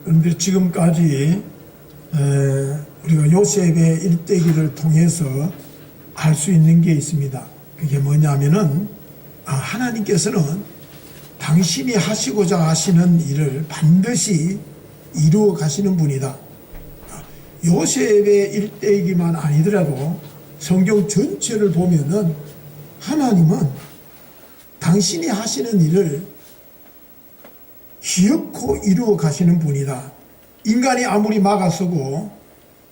그런데 지금까지 우리가 요셉의 일대기를 통해서 알 수 있는 게 있습니다. 그게 뭐냐면은 하나님께서는 당신이 하시고자 하시는 일을 반드시 이루어 가시는 분이다. 요셉의 일대기만 아니더라도 성경 전체를 보면은 하나님은 당신이 하시는 일을 기어코 이루어 가시는 분이다. 인간이 아무리 막아서고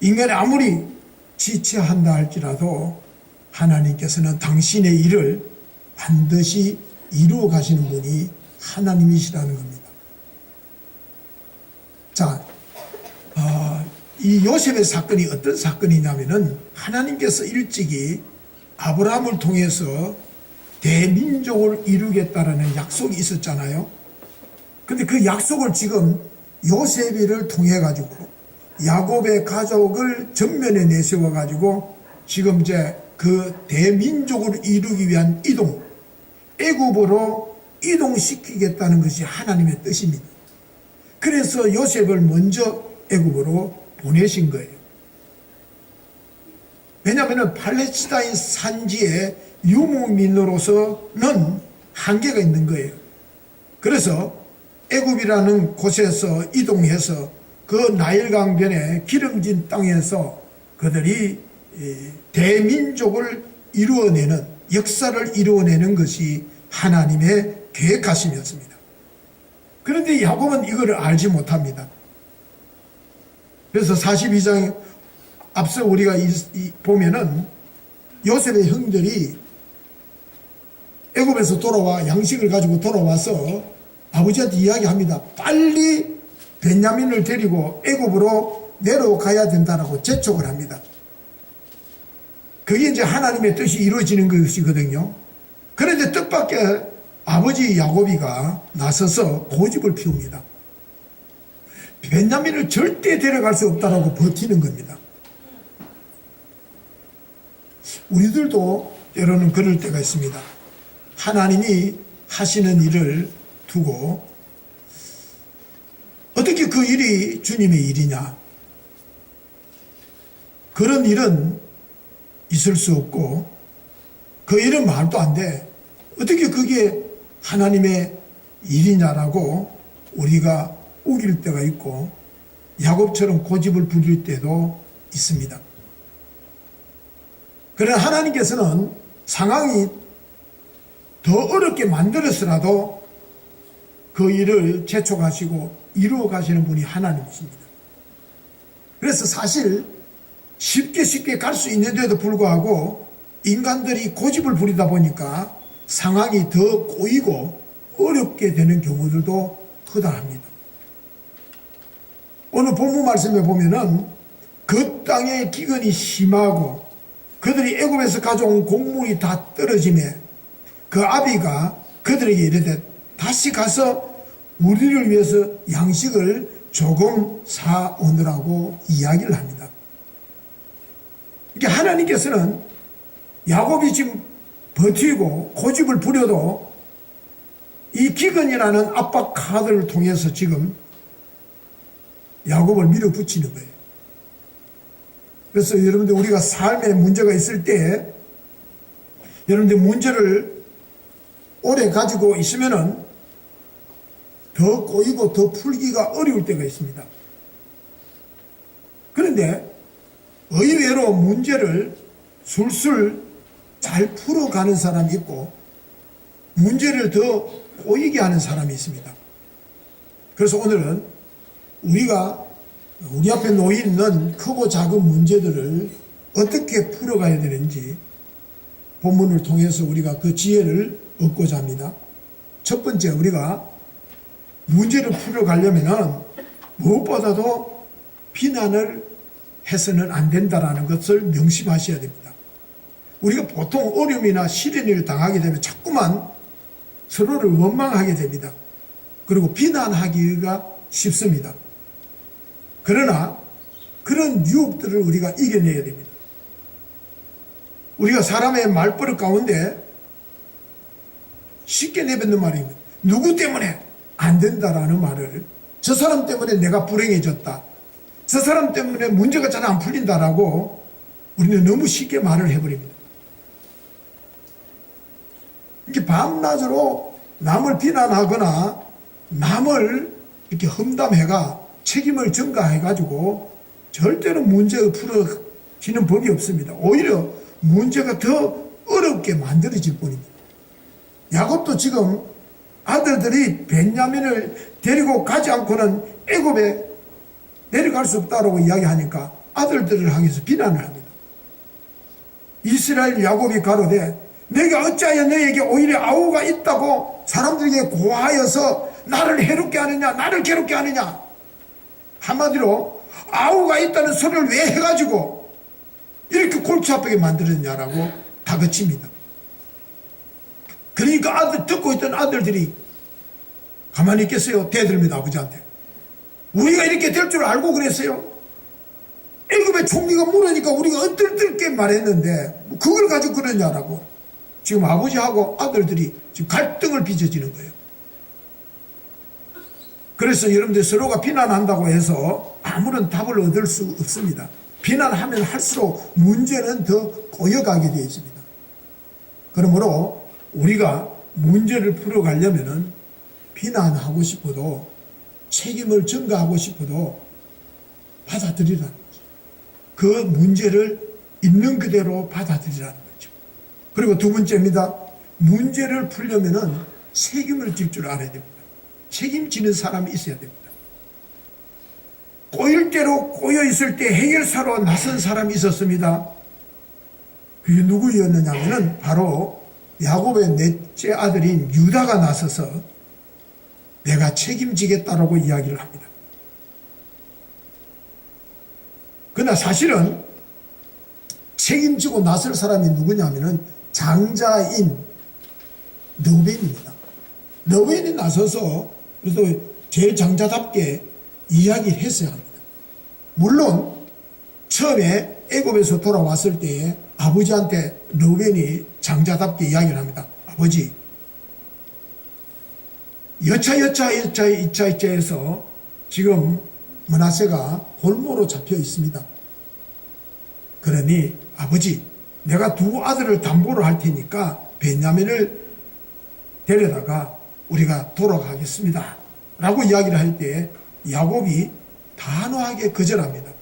인간이 아무리 지체한다 할지라도 하나님께서는 당신의 일을 반드시 이루어 가시는 분이 하나님이시라는 겁니다. 자, 이 요셉의 사건이 어떤 사건이냐면은 하나님께서 일찍이 아브라함을 통해서 대민족을 이루겠다라는 약속이 있었잖아요. 근데 그 약속을 지금 요셉이를 통해 가지고 야곱의 가족을 전면에 내세워 가지고 지금 이제 그 대민족을 이루기 위한 이동, 애굽으로 이동시키겠다는 것이 하나님의 뜻입니다. 그래서 요셉을 먼저 애굽으로 보내신 거예요. 왜냐하면 팔레스타인 산지의 유목민으로서는 한계가 있는 거예요. 그래서 애굽이라는 곳에서 이동해서 그 나일강변의 기름진 땅에서 그들이 대민족을 이루어내는, 역사를 이루어내는 것이 하나님의 계획하심이었습니다. 그런데 야곱은 이걸 알지 못합니다. 그래서 42장 앞서 우리가 보면은 요셉의 형들이 애굽에서 돌아와 양식을 가지고 돌아와서 아버지한테 이야기합니다. 빨리 베냐민을 데리고 애굽으로 내려가야 된다라고 재촉을 합니다. 그게 이제 하나님의 뜻이 이루어지는 것이거든요. 그런데 뜻밖의 아버지 야곱이가 나서서 고집을 피웁니다. 베냐민을 절대 데려갈 수 없다라고 버티는 겁니다. 우리들도 때로는 그럴 때가 있습니다. 하나님이 하시는 일을 두고 어떻게 그 일이 주님의 일이냐, 그런 일은 있을 수 없고 그 일은 말도 안 돼, 어떻게 그게 하나님의 일이냐라고 우리가 우길 때가 있고 야곱처럼 고집을 부릴 때도 있습니다. 그러나 하나님께서는 상황이 더 어렵게 만들어서라도 그 일을 재촉하시고 이루어 가시는 분이 하나님이십니다. 그래서 사실 쉽게 갈 수 있는데도 불구하고 인간들이 고집을 부리다 보니까 상황이 더 꼬이고 어렵게 되는 경우들도 허다합니다. 오늘 본문 말씀에 보면은 그 땅의 기근이 심하고 그들이 애굽에서 가져온 곡물이 다 떨어지매 그 아비가 그들에게 이르되 다시 가서 우리를 위해서 양식을 조금 사오느라고 이야기를 합니다. 그러니까 하나님께서는 야곱이 지금 버티고 고집을 부려도 이 기근이라는 압박 카드를 통해서 지금 야곱을 밀어붙이는 거예요. 그래서 여러분들 우리가 삶에 문제가 있을 때 여러분들 문제를 오래 가지고 있으면은 더 꼬이고 더 풀기가 어려울 때가 있습니다. 그런데 의외로 문제를 술술 잘 풀어가는 사람이 있고 문제를 더 꼬이게 하는 사람이 있습니다. 그래서 오늘은 우리 앞에 놓여 있는 크고 작은 문제들을 어떻게 풀어가야 되는지 본문을 통해서 우리가 그 지혜를 얻고자 합니다. 첫 번째, 우리가 문제를 풀어가려면 무엇보다도 비난을 해서는 안 된다는 것을 명심하셔야 됩니다. 우리가 보통 어려움이나 시련을 당하게 되면 자꾸만 서로를 원망하게 됩니다. 그리고 비난하기가 쉽습니다. 그러나 그런 유혹들을 우리가 이겨내야 됩니다. 우리가 사람의 말버릇 가운데 쉽게 내뱉는 말입니다. 누구 때문에 안 된다라는 말을 저 사람 때문에 내가 불행해졌다, 저 사람 때문에 문제가 잘 안 풀린다라고 우리는 너무 쉽게 말을 해버립니다. 이렇게 밤낮으로 남을 비난하거나 남을 이렇게 험담해가 책임을 전가해가지고 절대로 문제가 풀어지는 법이 없습니다. 오히려 문제가 더 어렵게 만들어질 뿐입니다. 야곱도 지금 아들들이 벤야민을 데리고 가지 않고는 애굽에 내려갈 수 없다라고 이야기하니까 아들들을 향해서 비난을 합니다. 이스라엘 야곱이 가로되 내가 어찌하여 너에게 오히려 아우가 있다고 사람들에게 고하여서 나를 해롭게 하느냐, 나를 괴롭게 하느냐. 한마디로 아우가 있다는 소리를 왜 해가지고 이렇게 골치 아프게 만들었냐라고 다그칩니다. 그러니까 듣고 있던 아들들이 가만히 있겠어요? 대들입니다. 아버지한테. 우리가 이렇게 될 줄 알고 그랬어요? 애굽의 총리가 물으니까 우리가 엇들들게 말했는데 그걸 가지고 그러냐라고 지금 아버지하고 아들들이 지금 갈등을 빚어지는 거예요. 그래서 여러분들 서로가 비난한다고 해서 아무런 답을 얻을 수 없습니다. 비난하면 할수록 문제는 더 꼬여가게 되어 있습니다. 그러므로 우리가 문제를 풀어가려면 비난하고 싶어도 책임을 전가하고 싶어도 받아들이라는 거죠. 그 문제를 있는 그대로 받아들이라는 거죠. 그리고 두 번째입니다. 문제를 풀려면은 책임을 질 줄 알아야 됩니다. 책임지는 사람이 있어야 됩니다. 꼬일 대로 꼬여 있을 때 해결사로 나선 사람이 있었습니다. 그게 누구였느냐면은 바로 야곱의 넷째 아들인 유다가 나서서 내가 책임지겠다라고 이야기를 합니다. 그러나 사실은 책임지고 나설 사람이 누구냐면은 장자인 르우벤입니다. 르우벤이 나서서 그래서 제일 장자답게 이야기를 했어야 합니다. 물론 처음에 애굽에서 돌아왔을 때에 아버지한테 르우벤이 장자답게 이야기를 합니다. 아버지, 여차여차해서 지금 므낫세가 골모로 잡혀 있습니다. 그러니 아버지, 내가 두 아들을 담보로 할 테니까 베냐민을 데려다가 우리가 돌아가겠습니다 라고 이야기를 할 때 야곱이 단호하게 거절합니다.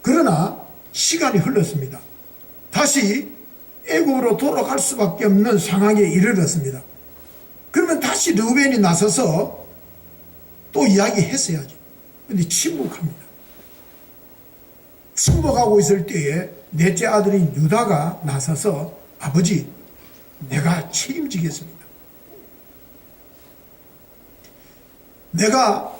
그러나 시간이 흘렀습니다. 다시 애굽으로 돌아갈 수밖에 없는 상황에 이르렀습니다. 그러면 다시 르우벤이 나서서 또 이야기했어야죠. 그런데 침묵합니다. 침묵하고 있을 때에 넷째 아들인 유다가 나서서 아버지, 내가 책임지겠습니다. 내가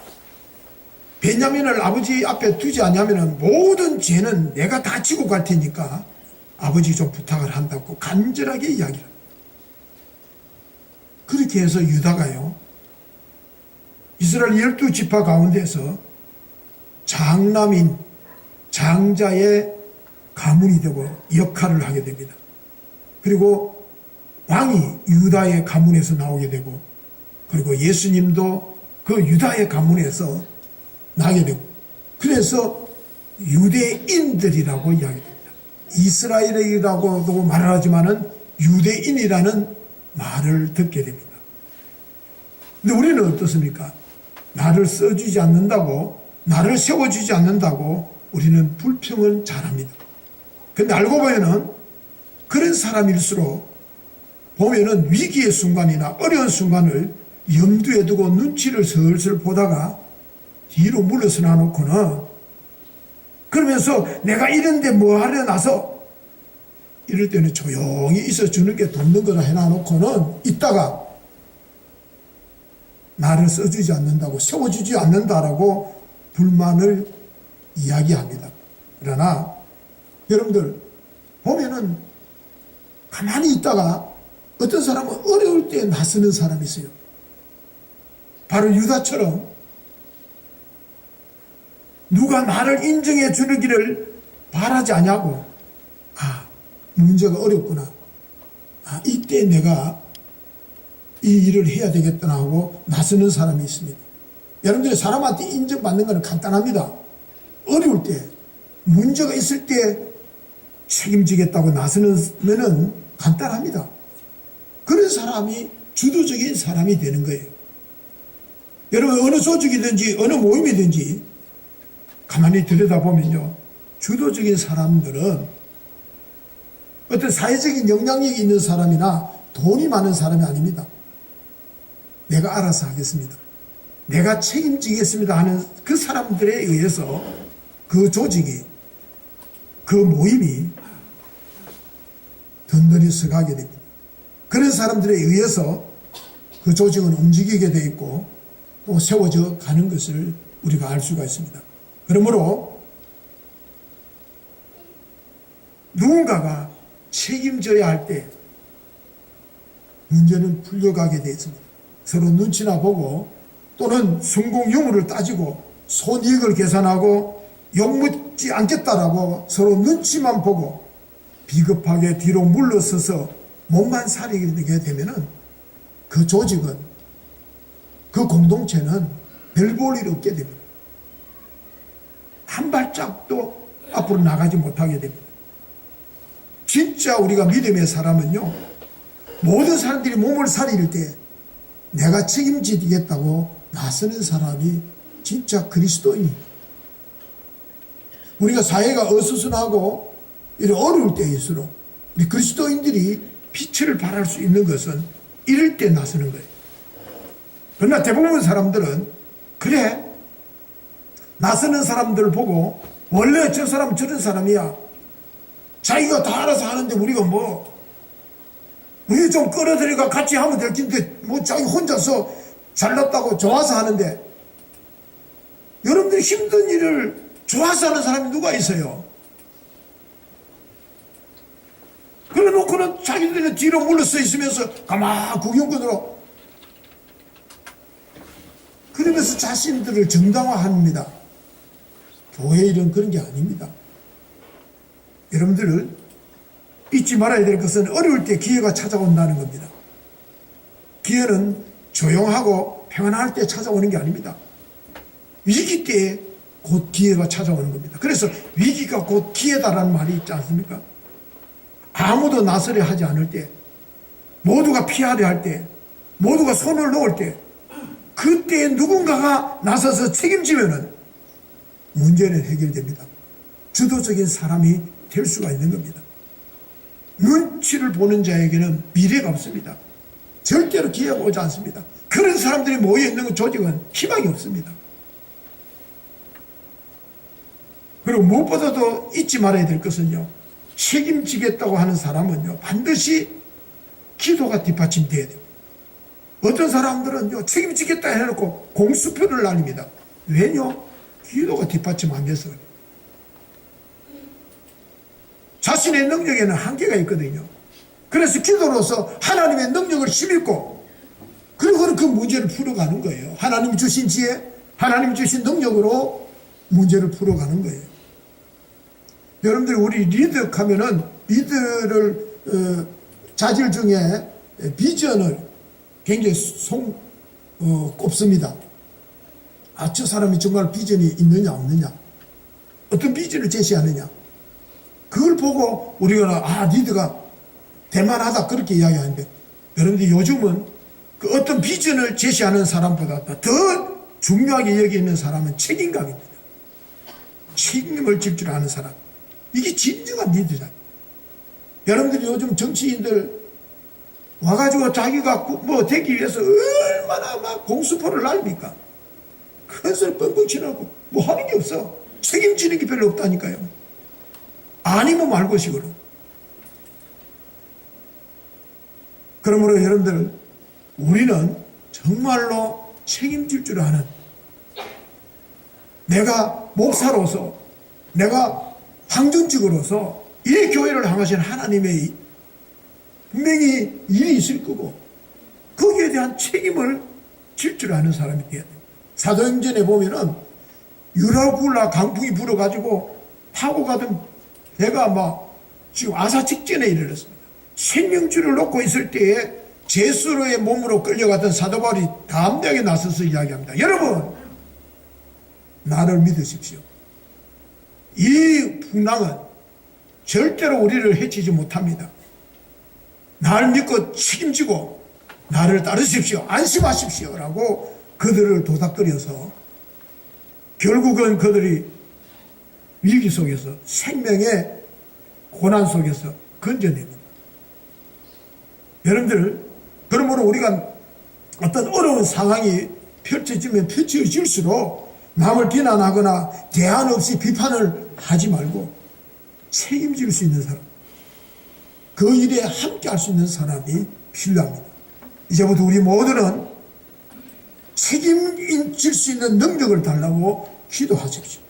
베냐민을 아버지 앞에 두지 않으면 모든 죄는 내가 다 지고 갈 테니까 아버지 좀 부탁을 한다고 간절하게 이야기를 합니다. 그렇게 해서 유다가요, 이스라엘 12지파 가운데서 장남인 장자의 가문이 되고 역할을 하게 됩니다. 그리고 왕이 유다의 가문에서 나오게 되고, 그리고 예수님도 그 유다의 가문에서 나게 되고, 그래서 유대인들이라고 이야기합니다. 이스라엘이라고도 말을 하지만은 유대인이라는 말을 듣게 됩니다. 근데 우리는 어떻습니까? 나를 써주지 않는다고, 나를 세워주지 않는다고 우리는 불평을 잘합니다. 근데 알고 보면은 그런 사람일수록 보면은 위기의 순간이나 어려운 순간을 염두에 두고 눈치를 슬슬 보다가 뒤로 물러서 놔놓고는, 그러면서 내가 이런데 뭐 하려 나서 이럴 때는 조용히 있어주는 게 돕는 거라 해놔놓고는 있다가 나를 써주지 않는다고, 세워주지 않는다라고 불만을 이야기합니다. 그러나 여러분들 보면은 가만히 있다가 어떤 사람은 어려울 때 나서는 사람이 있어요. 바로 유다처럼 누가 나를 인정해 주기를 바라지 않냐고, 문제가 어렵구나, 이때 내가 이 일을 해야 되겠다 하고 나서는 사람이 있습니다. 여러분들이 사람한테 인정받는 것은 간단합니다. 어려울 때, 문제가 있을 때 책임지겠다고 나서는 간단합니다. 그런 사람이 주도적인 사람이 되는 거예요. 여러분, 어느 조직이든지 어느 모임이든지 가만히 들여다보면요, 주도적인 사람들은 어떤 사회적인 영향력이 있는 사람이나 돈이 많은 사람이 아닙니다. 내가 알아서 하겠습니다, 내가 책임지겠습니다 하는 그 사람들에 의해서 그 조직이, 그 모임이 든든히 서가게 됩니다. 그런 사람들에 의해서 그 조직은 움직이게 되어 있고 또 세워져 가는 것을 우리가 알 수가 있습니다. 그러므로 누군가가 책임져야 할 때 문제는 풀려가게 되어 있습니다. 서로 눈치나 보고 또는 성공 유무를 따지고 손이익을 계산하고 욕먹지 않겠다라고 서로 눈치만 보고 비겁하게 뒤로 물러서서 몸만 사리게 되면은 그 조직은, 그 공동체는 별 볼 일 없게 됩니다. 한 발짝도 앞으로 나가지 못하게 됩니다. 진짜 우리가 믿음의 사람은요, 모든 사람들이 몸을 사릴 때 내가 책임지겠다고 나서는 사람이 진짜 그리스도인입니다. 우리가 사회가 어수선하고 이런 어려울 때일수록 우리 그리스도인들이 빛을 발할 수 있는 것은 이럴 때 나서는 거예요. 그러나 대부분 사람들은 그래, 나서는 사람들을 보고 원래 저 사람은 저런 사람이야, 자기가 다 알아서 하는데 우리가 우리 좀 끌어들여가 같이 하면 될 텐데 자기 혼자서 잘났다고 좋아서 하는데, 여러분들이 힘든 일을 좋아서 하는 사람이 누가 있어요? 그래 놓고는 자기들은 뒤로 물러서 있으면서 가만 구경꾼으로, 그러면서 자신들을 정당화합니다. 교회 일은 그런 게 아닙니다. 여러분들 잊지 말아야 될 것은 어려울 때 기회가 찾아온다는 겁니다. 기회는 조용하고 평안할 때 찾아오는 게 아닙니다. 위기 때에 곧 기회가 찾아오는 겁니다. 그래서 위기가 곧 기회다라는 말이 있지 않습니까? 아무도 나서려 하지 않을 때, 모두가 피하려 할 때, 모두가 손을 놓을 때, 그때 누군가가 나서서 책임지면은 문제는 해결됩니다. 주도적인 사람이 될 수가 있는 겁니다. 눈치를 보는 자에게는 미래가 없습니다. 절대로 기회가 오지 않습니다. 그런 사람들이 모여있는 조직은 희망이 없습니다. 그리고 무엇보다도 잊지 말아야 될 것은요, 책임지겠다고 하는 사람은요, 반드시 기도가 뒷받침돼야 됩니다. 어떤 사람들은요, 책임지겠다 해놓고 공수표를 날립니다. 왜냐? 기도가 뒷받침 안 돼서 그래요. 자신의 능력에는 한계가 있거든요. 그래서 기도로서 하나님의 능력을 힘입고, 그리고 그 문제를 풀어가는 거예요. 하나님이 주신 지혜, 하나님이 주신 능력으로 문제를 풀어가는 거예요. 여러분들, 우리 리더 하면은 리더를 자질 중에 비전을 굉장히 꼽습니다. 아, 저 사람이 정말 비전이 있느냐 없느냐, 어떤 비전을 제시하느냐, 그걸 보고 우리가 리더가 대만하다 그렇게 이야기하는데, 여러분들 요즘은 그 어떤 비전을 제시하는 사람보다 더 중요하게 여기는 사람은 책임감입니다. 책임을 질 줄 아는 사람, 이게 진정한 리더잖아요. 여러분들이 요즘 정치인들 와가지고 자기가 되기 위해서 얼마나 막 공수포를 날립니까? 큰 소리 뻥뻥 치라고 하는 게 없어. 책임지는 게 별로 없다니까요. 아니면 말고식으로. 그러므로 여러분들, 우리는 정말로 책임질 줄 아는, 내가 목사로서, 내가 황전직으로서 이 교회를 향하신 하나님의 분명히 일이 있을 거고, 거기에 대한 책임을 질 줄 아는 사람이 되어야 돼요. 사도행전에 보면은 유라굴라 강풍이 불어가지고 타고 가던 배가 지금 아사 직전에 이르렀습니다. 생명줄을 놓고 있을 때에 제수로의 몸으로 끌려갔던 사도 바울이 담대하게 나서서 이야기합니다. 여러분, 나를 믿으십시오. 이 풍랑은 절대로 우리를 해치지 못합니다. 나를 믿고 책임지고 나를 따르십시오. 안심하십시오. 라고 그들을 도닥거려서 결국은 그들이 위기 속에서 생명의 고난 속에서 건져냅니다. 여러분들, 그러므로 우리가 어떤 어려운 상황이 펼쳐지면 펼쳐질수록 남을 비난하거나 대안 없이 비판을 하지 말고 책임질 수 있는 사람, 그 일에 함께 할 수 있는 사람이 필요합니다. 이제부터 우리 모두는 책임질 수 있는 능력을 달라고 기도하십시오.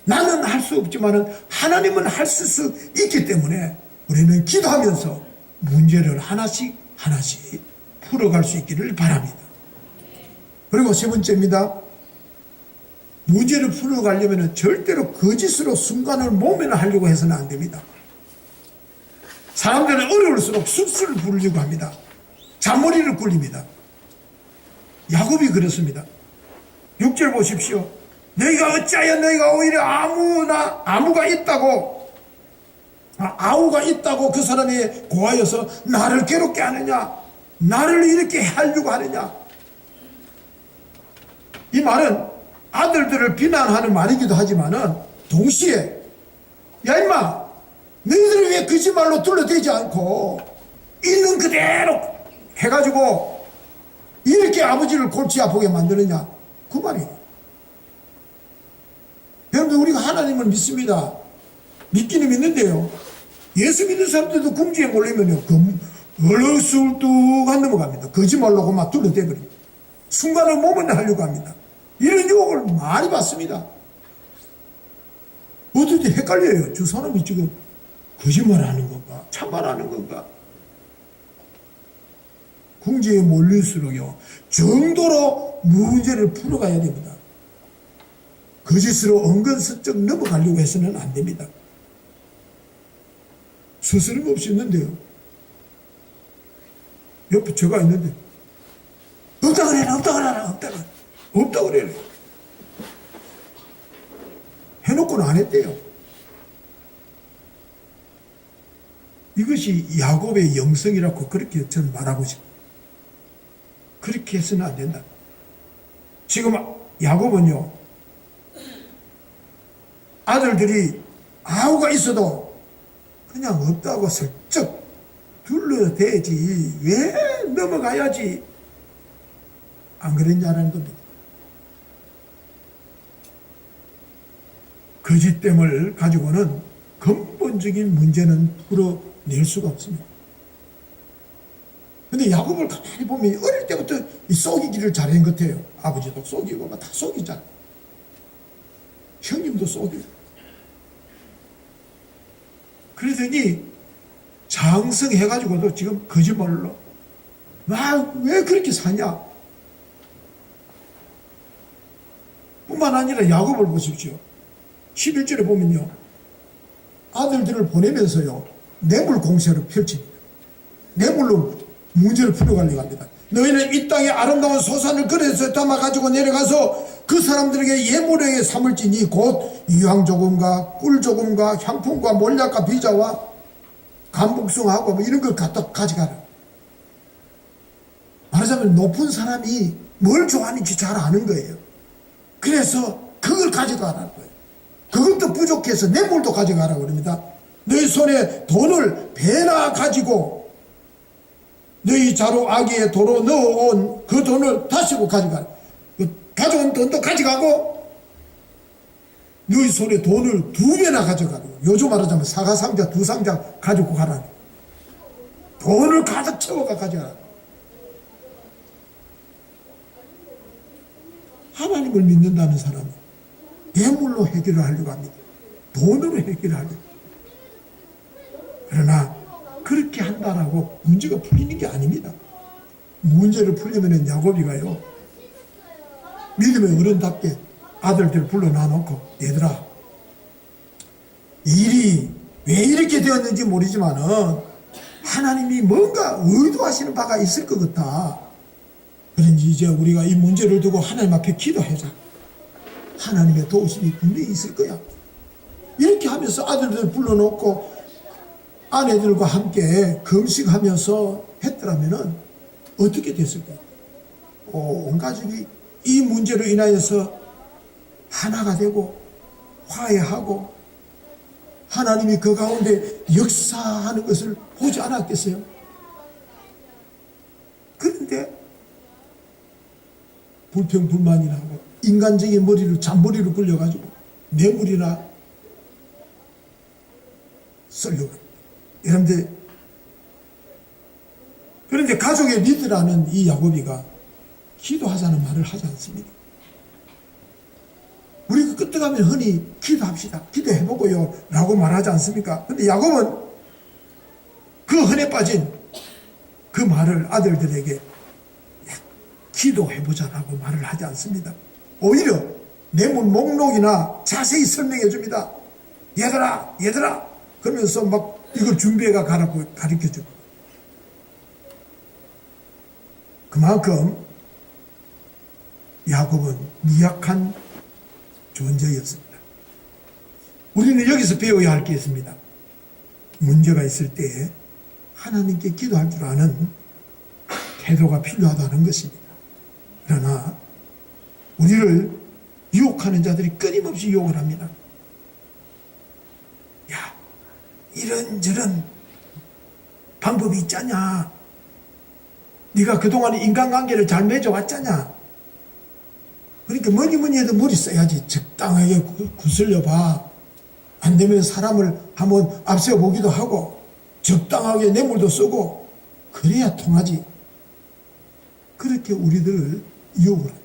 나는 할 수 없지만 하나님은 하실 수 있기 때문에 우리는 기도하면서 문제를 하나씩 풀어갈 수 있기를 바랍니다. 그리고 세 번째입니다. 문제를 풀어가려면 절대로 거짓으로 순간을 모면하려고 해서는 안 됩니다. 사람들은 어려울수록 쑥스를 부르려고 합니다. 잔머리를 굴립니다. 야곱이 그렇습니다. 6절 보십시오. 너희가 어찌하여 너희가 오히려 아우가 있다고 그 사람이 고하여서 나를 괴롭게 하느냐, 나를 이렇게 하려고 하느냐. 이 말은 아들들을 비난하는 말이기도 하지만은 동시에, 야 임마, 너희들이 왜 거짓말로 둘러대지 않고 있는 그대로 해가지고 이렇게 아버지를 골치 아프게 만드느냐, 그 말이에요. 여러분들, 우리가 하나님을 믿습니다. 믿기는 믿는데요, 예수 믿는 사람들도 궁지에 몰리면요, 얼렁술뚝 안 넘어갑니다. 거짓말로 막 둘러대버립니다. 순간을 모면하려고 합니다. 이런 유혹을 많이 받습니다. 어떨 헷갈려요. 저 사람이 지금 거짓말하는 건가, 참말하는 건가. 궁지에 몰릴수록요, 정도로 문제를 풀어가야 됩니다. 거짓으로 은근슬쩍 넘어가려고 해서는 안 됩니다. 스스럼 없이 있는데요, 옆에 저가 있는데 없다 그래라, 없다 그래라 해놓고는 안 했대요. 이것이 야곱의 영성이라고 그렇게 저는 말하고 싶어요. 그렇게 해서는 안 된다. 지금 야곱은요, 아들들이 아우가 있어도 그냥 없다고 슬쩍 둘러대지 왜 넘어가야지 안 그랬냐라는 겁니다. 거짓됨을 가지고는 근본적인 문제는 풀어낼 수가 없습니다. 근데 야곱을 가만히 보면 어릴 때부터 이 속이기를 잘한 것 같아요. 아버지도 속이고 다 속이잖아. 형님도 속이고. 그러더니 장성해가지고도 지금 거짓말로 막 왜 그렇게 사냐. 뿐만 아니라 야곱을 보십시오. 11절에 보면요, 아들들을 보내면서요, 뇌물 공세를 펼칩니다. 뇌물로 문제를 풀어가려고 합니다. 너희는 이 땅의 아름다운 소산을 그릇에 담아가지고 내려가서 그 사람들에게 예물에게 삼을지니 곧 유황 조금과 꿀 조금과 향품과 몰약과 비자와 감복숭아하고 뭐 이런 걸 갖다 가져가라. 말하자면 높은 사람이 뭘 좋아하는지 잘 아는 거예요. 그래서 그걸 가져가라는 거예요. 그것도 부족해서 뇌물도 가져가라고 그럽니다. 너희 손에 돈을 배나 가지고 너희 자루 아기에 도로 넣어온 그 돈을 다시고 가져가라. 가져온 돈도 가져가고 너희 손에 돈을 2배나 가져가고, 요즘 말하자면 사과상자 2상자 가지고 가라. 돈을 가득 채워가 가져가라. 하나님을 믿는다는 사람은 뇌물로 해결을 하려고 합니다. 돈으로 해결을 하려고. 그러나 그렇게 한다라고 문제가 풀리는 게 아닙니다. 문제를 풀려면 야곱이가요, 믿음의 어른답게 아들들 불러놔 놓고, 얘들아, 일이 왜 이렇게 되었는지 모르지만은 하나님이 뭔가 의도하시는 바가 있을 것 같다. 그런지 이제 우리가 이 문제를 두고 하나님 앞에 기도하자. 하나님의 도우심이 분명히 있을 거야. 이렇게 하면서 아들들 불러놓고 아내들과 함께 금식하면서 했더라면은 어떻게 됐을까요? 온 가족이 이 문제로 인하여서 하나가 되고 화해하고 하나님이 그 가운데 역사하는 것을 보지 않았겠어요? 그런데 불평불만이라고 인간적인 머리로 잔머리로 굴려가지고 뇌물이나 쓰려고. 여러분들, 그런데 가족의 리더라는 이 야곱이가 기도하자는 말을 하지 않습니다. 우리가 끝에 가면 흔히 기도합시다, 기도해보고요 라고 말하지 않습니까? 근데 야곱은 그 흔해 빠진 그 말을 아들들에게 기도해보자라고 말을 하지 않습니다. 오히려 내문 목록이나 자세히 설명해 줍니다. 얘들아 그러면서 막 이걸 준비해가 가라고 가르쳐 줍니다. 그만큼 야곱은 미약한 존재였습니다. 우리는 여기서 배워야 할 게 있습니다. 문제가 있을 때 하나님께 기도할 줄 아는 태도가 필요하다는 것입니다. 그러나 우리를 유혹하는 자들이 끊임없이 유혹을 합니다. 야, 이런저런 방법이 있잖냐. 네가 그동안 인간관계를 잘 맺어왔잖냐. 그러니까 뭐니 해도 머리 써야지. 적당하게 구슬려봐. 안 되면 사람을 한번 앞세워보기도 하고 적당하게 뇌물도 쓰고 그래야 통하지. 그렇게 우리들을 유혹을 합니다.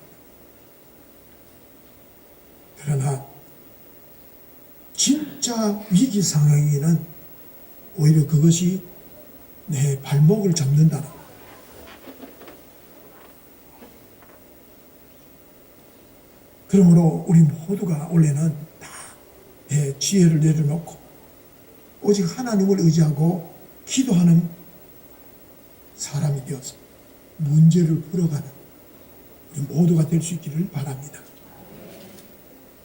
그러나 진짜 위기 상황에는 오히려 그것이 내 발목을 잡는다는 거예요. 그러므로 우리 모두가 원래는 다 내 지혜를 내려놓고 오직 하나님을 의지하고 기도하는 사람이 되어서 문제를 풀어가는 우리 모두가 될 수 있기를 바랍니다.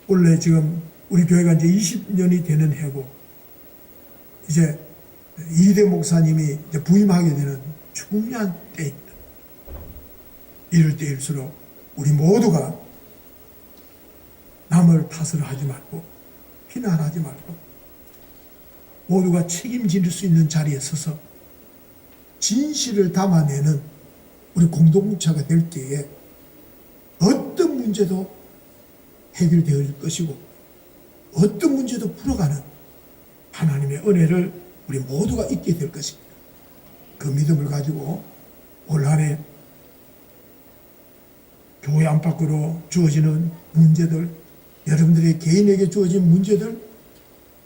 원래 지금 우리 교회가 이제 20년이 되는 해고 이제 이대 목사님이 이제 부임하게 되는 중요한 때입니다. 이럴 때일수록 우리 모두가 남을 탓을 하지 말고 비난하지 말고 모두가 책임질 수 있는 자리에 서서 진실을 담아내는 우리 공동체가 될 때에 어떤 문제도 해결될 것이고 어떤 문제도 풀어가는 하나님의 은혜를 우리 모두가 있게 될 것입니다. 그 믿음을 가지고 올 한해 교회 안팎으로 주어지는 문제들, 여러분들의 개인에게 주어진 문제들,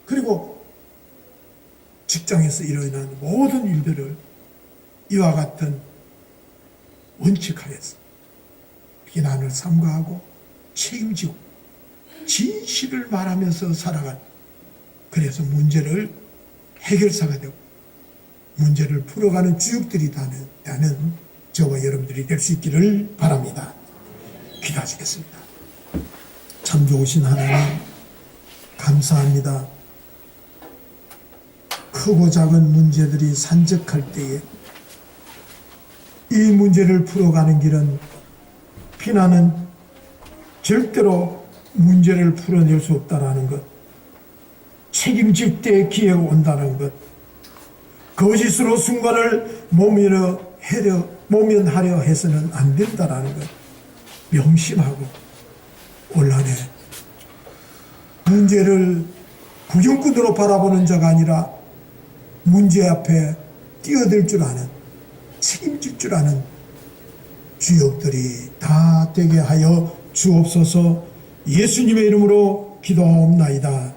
그리고 직장에서 일어나는 모든 일들을 이와 같은 원칙하에서 비난을 삼가하고 책임지고 진실을 말하면서 살아간, 그래서 문제를 해결사가 되고 문제를 풀어가는 주역들이 되는 저와 여러분들이 될 수 있기를 바랍니다. 기도하시겠습니다. 참 좋으신 하나님 감사합니다. 크고 작은 문제들이 산적할 때에 이 문제를 풀어가는 길은 비난은 절대로 문제를 풀어낼 수 없다는 것, 책임질 때 기회가 온다는 것, 거짓으로 순간을 모면하려 해서는 안 된다는 것 명심하고 올 한해 문제를 구경꾼으로 바라보는 자가 아니라 문제 앞에 뛰어들 줄 아는, 책임질 줄 아는 주역들이 다 되게 하여 주옵소서. 예수님의 이름으로 기도하옵나이다.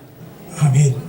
아멘.